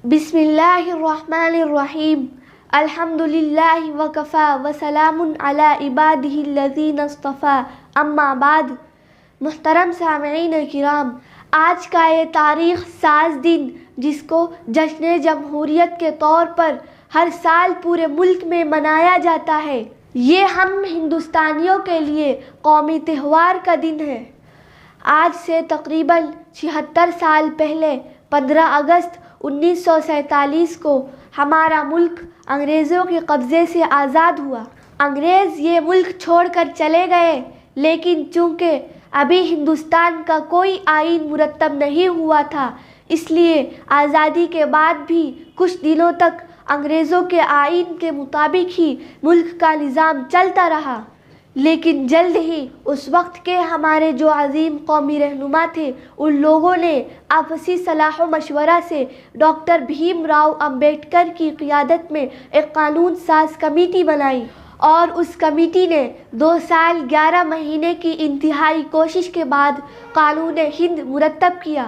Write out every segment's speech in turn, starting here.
بسم اللہ الرحمن الرحیم الحمد للہ وکفا وسلام علی عبادہ الذین اصطفیٰ اما بعد۔ محترم سامعین کرام، آج کا یہ تاریخ ساز دن جس کو جشن جمہوریت کے طور پر ہر سال پورے ملک میں منایا جاتا ہے، یہ ہم ہندوستانیوں کے لیے قومی تہوار کا دن ہے۔ آج سے تقریباً 76 سال پہلے 15 اگست 1947 کو ہمارا ملک انگریزوں کے قبضے سے آزاد ہوا۔ انگریز یہ ملک چھوڑ کر چلے گئے، لیکن چونکہ ابھی ہندوستان کا کوئی آئین مرتب نہیں ہوا تھا، اس لیے آزادی کے بعد بھی کچھ دنوں تک انگریزوں کے آئین کے مطابق ہی ملک کا نظام چلتا رہا۔ لیکن جلد ہی اس وقت کے ہمارے جو عظیم قومی رہنما تھے، ان لوگوں نے آپسی صلاح و مشورہ سے ڈاکٹر بھیم راؤ امبیڈکر کی قیادت میں ایک قانون ساز کمیٹی بنائی، اور اس کمیٹی نے 2 سال 11 مہینے کی انتہائی کوشش کے بعد قانون ہند مرتب کیا،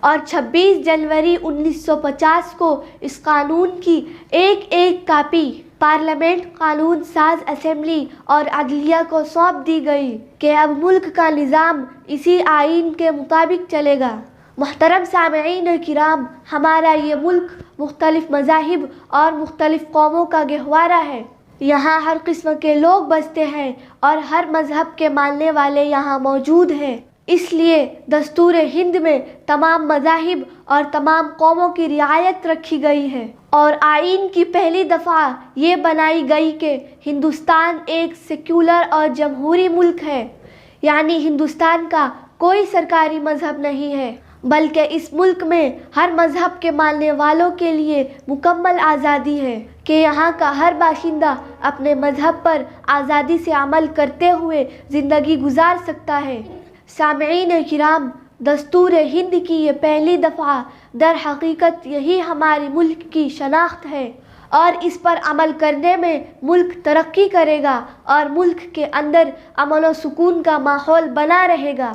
اور 26 جنوری 1950 کو اس قانون کی ایک کاپی پارلیمنٹ، قانون ساز اسمبلی اور عدلیہ کو سونپ دی گئی کہ اب ملک کا نظام اسی آئین کے مطابق چلے گا۔ محترم سامعین کرام، ہمارا یہ ملک مختلف مذاہب اور مختلف قوموں کا گہوارہ ہے۔ یہاں ہر قسم کے لوگ بستے ہیں اور ہر مذہب کے ماننے والے یہاں موجود ہیں۔ اس لیے دستور ہند میں تمام مذاہب اور تمام قوموں کی رعایت رکھی گئی ہے، اور آئین کی پہلی دفعہ یہ بنائی گئی کہ ہندوستان ایک سیکولر اور جمہوری ملک ہے، یعنی ہندوستان کا کوئی سرکاری مذہب نہیں ہے، بلکہ اس ملک میں ہر مذہب کے ماننے والوں کے لیے مکمل آزادی ہے کہ یہاں کا ہر باشندہ اپنے مذہب پر آزادی سے عمل کرتے ہوئے زندگی گزار سکتا ہے۔ سامعین کرام، دستور ہند کی یہ پہلی دفعہ در حقیقت یہی ہمارے ملک کی شناخت ہے، اور اس پر عمل کرنے میں ملک ترقی کرے گا اور ملک کے اندر امن و سکون کا ماحول بنا رہے گا۔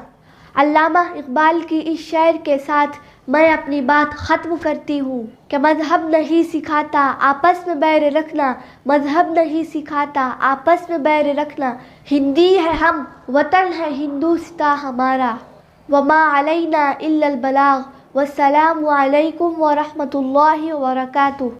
علامہ اقبال کی اس شعر کے ساتھ میں اپنی بات ختم کرتی ہوں کہ مذہب نہیں سکھاتا آپس میں بیر رکھنا، مذہب نہیں سکھاتا آپس میں بیر رکھنا، ہندی ہے ہم، وطن ہے ہندوستاں ہمارا، وما علینا الا البلاغ، والسلام علیکم ورحمۃ اللہ وبرکاتہ۔